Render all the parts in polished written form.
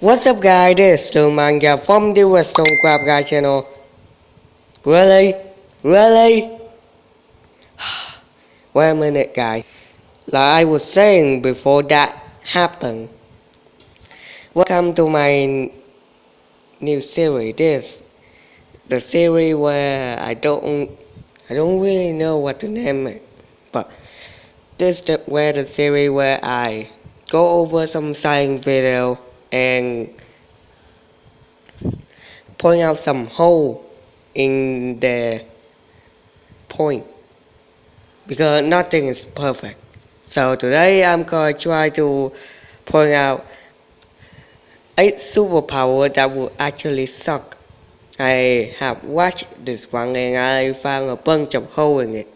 What's up guys, this is Manga from the Western Crab Guy channel. Really? Really? Wait a minute guys. Like I was saying before that happened. Welcome to my new series. This the series where I don't really know what to name it. But this is where the series where I go over some science video and point out some hole in the point because nothing is perfect. So today I'm going to try to point out 8 superpower that will actually suck. I have watched this one and I found a bunch of holes in it.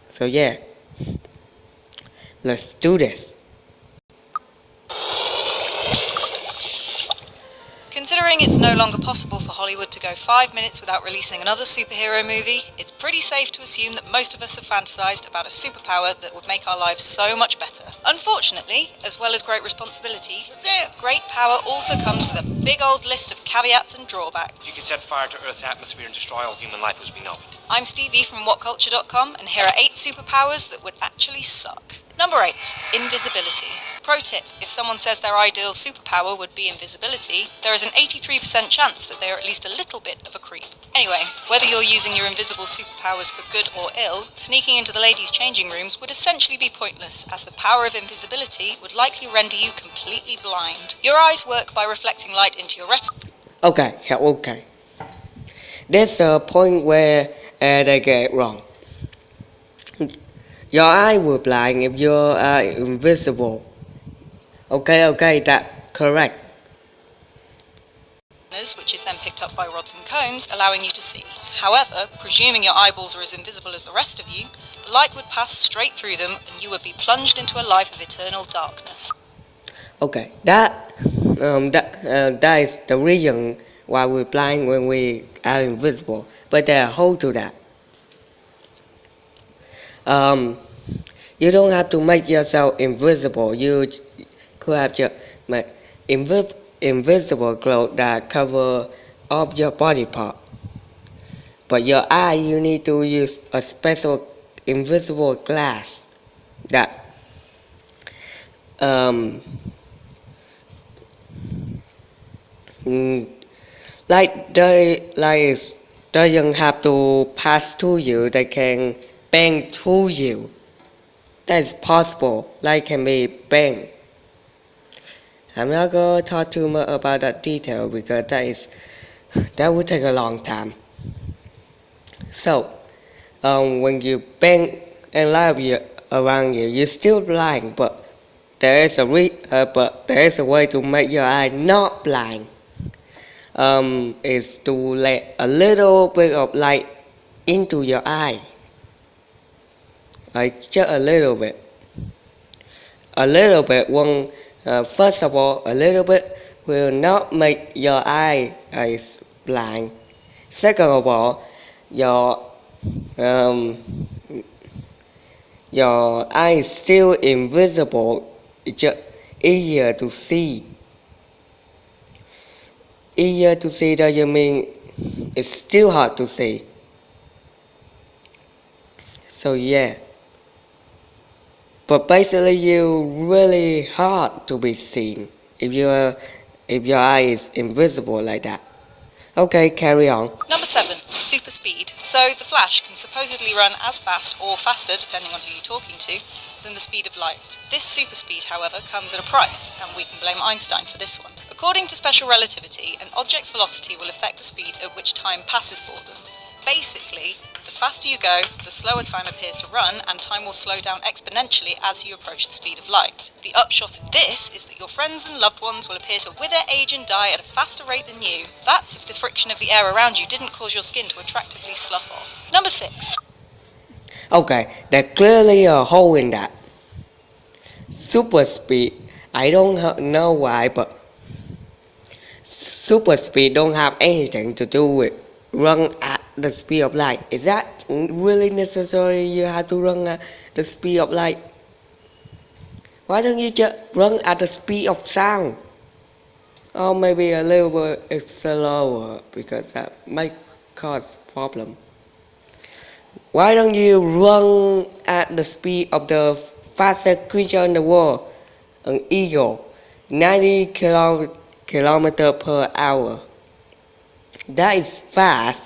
So yeah, let's do this. Considering it's no longer possible for Hollywood to go 5 minutes without releasing another superhero movie, it's pretty safe to assume that most of us have fantasized about a superpower that would make our lives so much better. Unfortunately, as well as great responsibility, great power also comes with a big old list of caveats and drawbacks. You can set fire to Earth's atmosphere and destroy all human life as we know it. I'm Stevie from WhatCulture.com, and here are 8 superpowers that would actually suck. Number 8. Invisibility. Pro tip, if someone says their ideal superpower would be invisibility, there is an 83% chance that they are at least a little bit of a creep. Anyway, whether you're using your invisible superpowers for good or ill, sneaking into the ladies' changing rooms would essentially be pointless, as the power of invisibility would likely render you completely blind. Your eyes work by reflecting light into your retina. Okay. That's the point where they get it wrong. Your eye will blind if you are invisible. Okay, that's correct. Which is then picked up by rods and cones, allowing you to see. However, presuming your eyeballs are as invisible as the rest of you, the light would pass straight through them and you would be plunged into a life of eternal darkness. Okay, that is the reason why we're blind when we are invisible. But there are holes to that. You don't have to make yourself invisible. You could have just make invisible clothes that cover all your body part. But your eye, you need to use a special invisible glass that light doesn't have to pass through you. They can bend through you. That is possible. Light can be bent. I'm not gonna talk too much about that detail because that would take a long time. So, when you bend and light around you, you're still blind, but there is a way to make your eye not blind. Is to let a little bit of light into your eye. Like just a little bit. A little bit won't. First of all, a little bit will not make your eye blind. Second of all, your eye is still invisible. It's just easier to see. Easier to see doesn't mean it's still hard to see. So yeah. But basically, you're really hard to be seen if your eye is invisible like that. Okay, carry on. Number 7. Super speed. So the Flash can supposedly run as fast, or faster depending on who you're talking to, than the speed of light. This super speed, however, comes at a price, and we can blame Einstein for this one. According to special relativity, an object's velocity will affect the speed at which time passes for them. Basically, the faster you go, the slower time appears to run, and time will slow down exponentially as you approach the speed of light. The upshot of this is that your friends and loved ones will appear to wither, age and die at a faster rate than you. That's if the friction of the air around you didn't cause your skin to attractively slough off. Number 6. Okay, there's clearly a hole in that. Super speed, I don't know why, but super speed don't have anything to do with run at the speed of light. Is that really necessary? You have to run at the speed of light? Why don't you just run at the speed of sound? or maybe a little bit slower because that might cause problem. Why don't you run at the speed of the fastest creature in the world, an eagle, 90 kilometers per hour? That is fast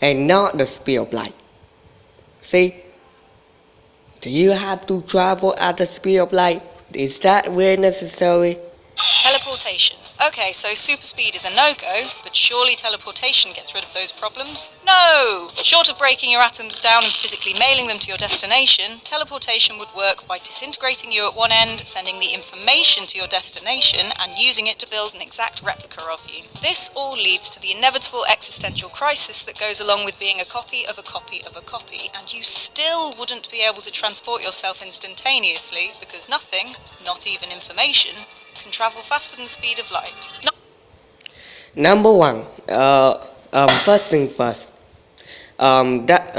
and not the speed of light. See? Do you have to travel at the speed of light? Is that really necessary? Teleportation. Okay, so super speed is a no-go, but surely teleportation gets rid of those problems? No! Short of breaking your atoms down and physically mailing them to your destination, teleportation would work by disintegrating you at one end, sending the information to your destination, and using it to build an exact replica of you. This all leads to the inevitable existential crisis that goes along with being a copy of a copy of a copy, and you still wouldn't be able to transport yourself instantaneously, because nothing, not even information, can travel faster than the speed of light. Number one, first thing first. That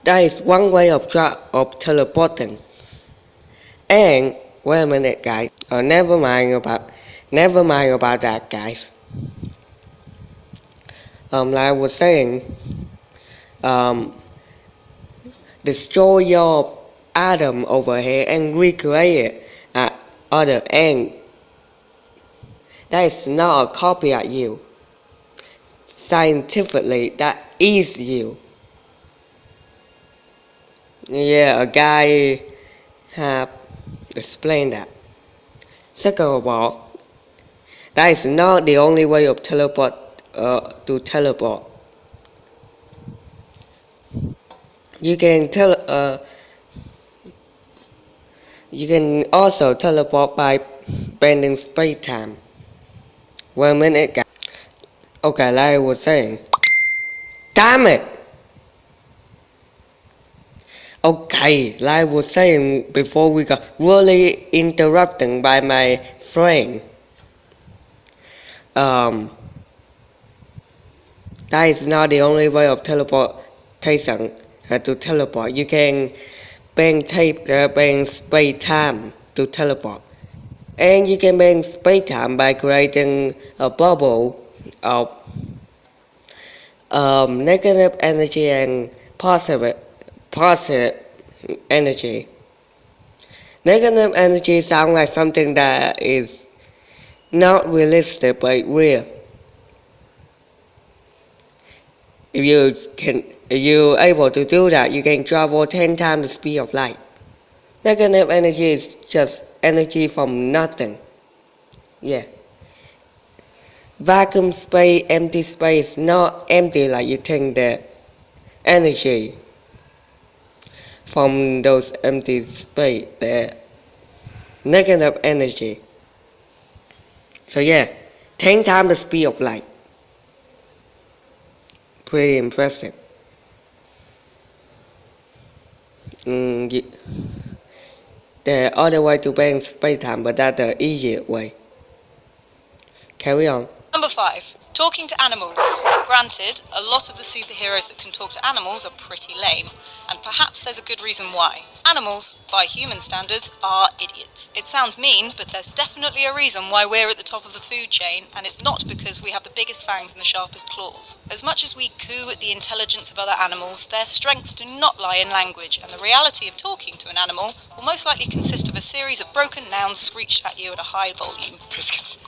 is one way of teleporting. And wait a minute, guys. Never mind about that, guys. Like I was saying, destroy your atom over here and recreate it at other end. That is not a copy of you. Scientifically, that is you. Yeah, a guy have explained that. Second of all, that is not the only way of teleport. You can also teleport by bending space-time. Wait a minute, guys. Okay, like I was saying. Damn it! Okay, like I was saying before, we got really interrupted by my friend. That is not the only way of teleportation. To teleport, you can bend space-time to teleport, and you can bend space-time by creating a bubble of negative energy and positive energy. Negative energy sounds like something that is not realistic but real. If you're able to do that, you can travel 10 times the speed of light. Negative energy is just energy from nothing. Yeah. Vacuum space, empty space, not empty like you think. The energy from those empty space, the negative energy. So yeah, 10 times the speed of light. Pretty impressive. The other way to bend space-time, but that's the easier way. Carry on. Number 5. Talking to animals. Granted, a lot of the superheroes that can talk to animals are pretty lame, and perhaps there's a good reason why. Animals, by human standards, are idiots. It sounds mean, but there's definitely a reason why we're at the top of the food chain, and it's not because we have the biggest fangs and the sharpest claws. As much as we coo at the intelligence of other animals, their strengths do not lie in language, and the reality of talking to an animal will most likely consist of a series of broken nouns screeched at you at a high volume. Biscuits.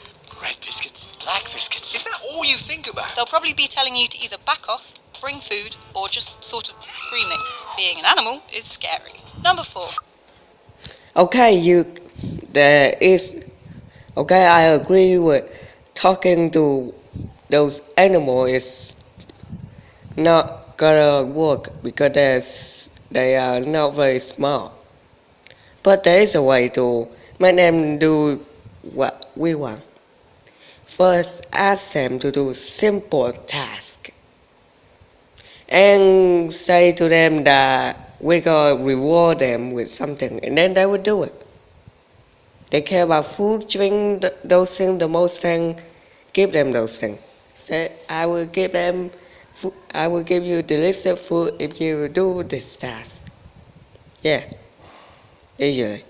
Red biscuits. Black biscuits. Is that all you think about? They'll probably be telling you to either back off, bring food, or just sort of screaming. Being an animal is scary. Number 4. Okay, I agree with talking to those animals is not gonna work because they are not very smart. But there is a way to make them do what we want. First, ask them to do simple tasks and say to them that we're gonna reward them with something, and then they will do it. They care about food, drink, those things the most thing. Give them those things. Say, I will give you delicious food if you do this task. Yeah. easily.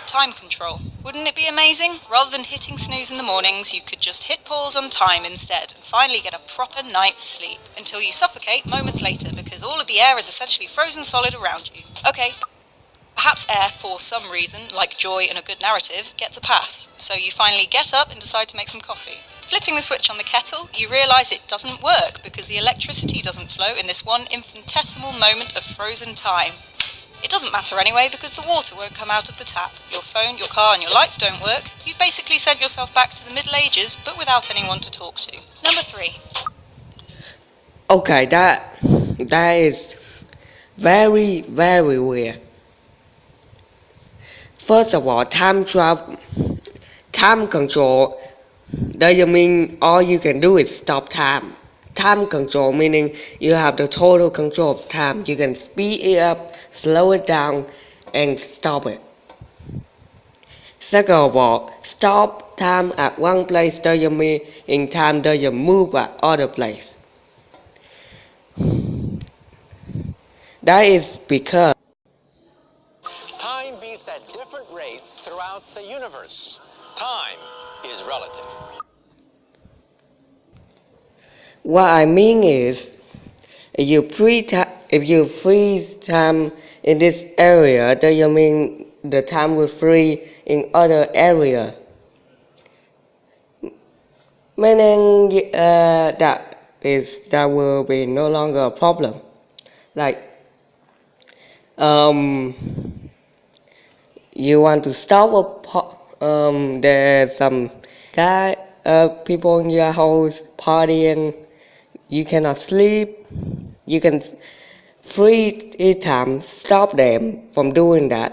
Time control. Wouldn't it be amazing? Rather than hitting snooze in the mornings, you could just hit pause on time instead and finally get a proper night's sleep until you suffocate moments later because all of the air is essentially frozen solid around you. Okay, perhaps air, for some reason, like joy in a good narrative, gets a pass, so you finally get up and decide to make some coffee. Flipping the switch on the kettle, you realise it doesn't work because the electricity doesn't flow in this one infinitesimal moment of frozen time. It doesn't matter anyway because the water won't come out of the tap, your phone, your car and your lights don't work. You've basically sent yourself back to the Middle Ages but without anyone to talk to. Number 3. Okay, that is very, very weird. First of all, time control doesn't mean all you can do is stop time. Time control meaning you have the total control of time. You can speed it up, slow it down, and stop it. Second of all, stop time at one place doesn't mean in time doesn't move at other place. That is because Time beats at different rates throughout the universe. Time is relative. what I mean is, if you freeze time in this area, doesn't mean the time will freeze in other area. Meaning that will be no longer a problem. Like you want to stop there's some people in your house partying, you cannot sleep, you can freeze time, stop them from doing that,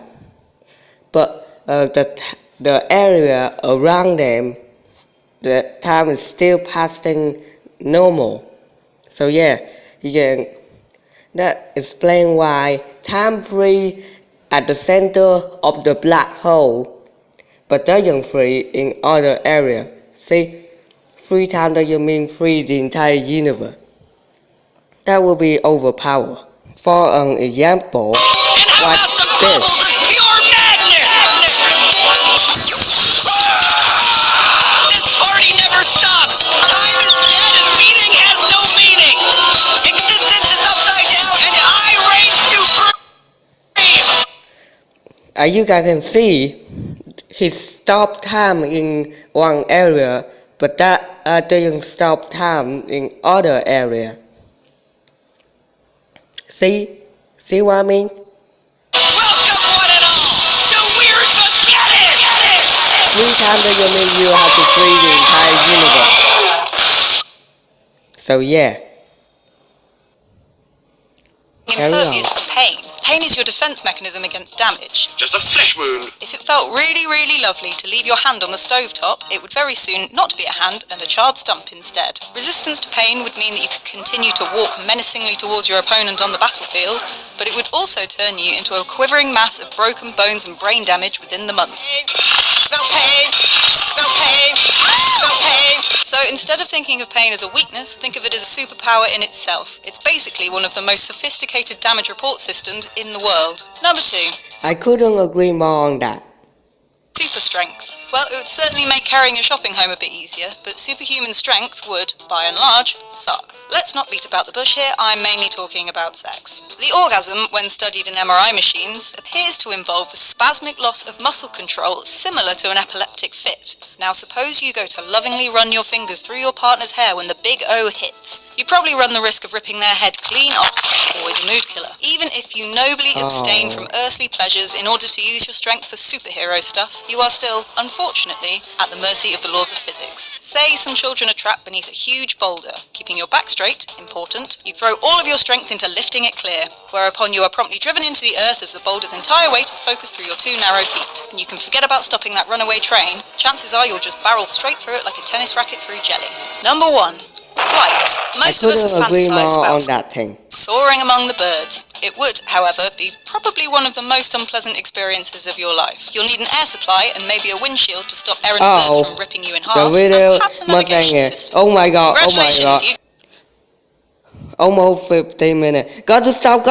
but the area around them, the time is still passing normal. So yeah, you can that explain why time freeze at the center of the black hole but doesn't freeze in other area. See, free time doesn't mean free the entire universe. That will be overpowered. For an example, watch this. Pure madness! This party never stops! Time is dead and meaning has no meaning! Existence is upside down and I reign supreme! As you guys can see, he stopped time in one area, but that doesn't stop time in other area. See what I mean? Welcome one and all to Weird But Get It! Free time doesn't mean you have to free the entire universe. So yeah. Impervious to pain. Pain is your defense mechanism against damage. Just a flesh wound. If it felt really, really lovely to leave your hand on the stovetop, it would very soon not be a hand and a charred stump instead. Resistance to pain would mean that you could continue to walk menacingly towards your opponent on the battlefield, but it would also turn you into a quivering mass of broken bones and brain damage within the month. No pain! No pain! No pain! So instead of thinking of pain as a weakness, think of it as a superpower in itself. It's basically one of the most sophisticated damage report systems in the world. Number 2. I couldn't agree more on that. Super strength. Well, it would certainly make carrying your shopping home a bit easier, but superhuman strength would, by and large, suck. Let's not beat about the bush here, I'm mainly talking about sex. The orgasm, when studied in MRI machines, appears to involve the spasmic loss of muscle control similar to an epileptic fit. Now suppose you go to lovingly run your fingers through your partner's hair when the big O hits. You probably run the risk of ripping their head clean off, always a mood killer. Even if you nobly abstain from earthly pleasures in order to use your strength for superhero stuff, you are still, unfortunately, at the mercy of the laws of physics. Say some children are trapped beneath a huge boulder. Keeping your back straight, important, you throw all of your strength into lifting it clear, whereupon you are promptly driven into the earth as the boulder's entire weight is focused through your 2 narrow feet. And you can forget about stopping that runaway train. Chances are you'll just barrel straight through it like a tennis racket through jelly. Number 1. Flight. Most of us I couldn't agree fantasize more on about that thing. soaring among the birds. It would, however, be probably one of the most unpleasant experiences of your life. You'll need an air supply and maybe a windshield to stop errant birds from ripping you in half, The video and perhaps a navigation system. Oh my god, Congratulations, you almost 15 minutes. Got to stop.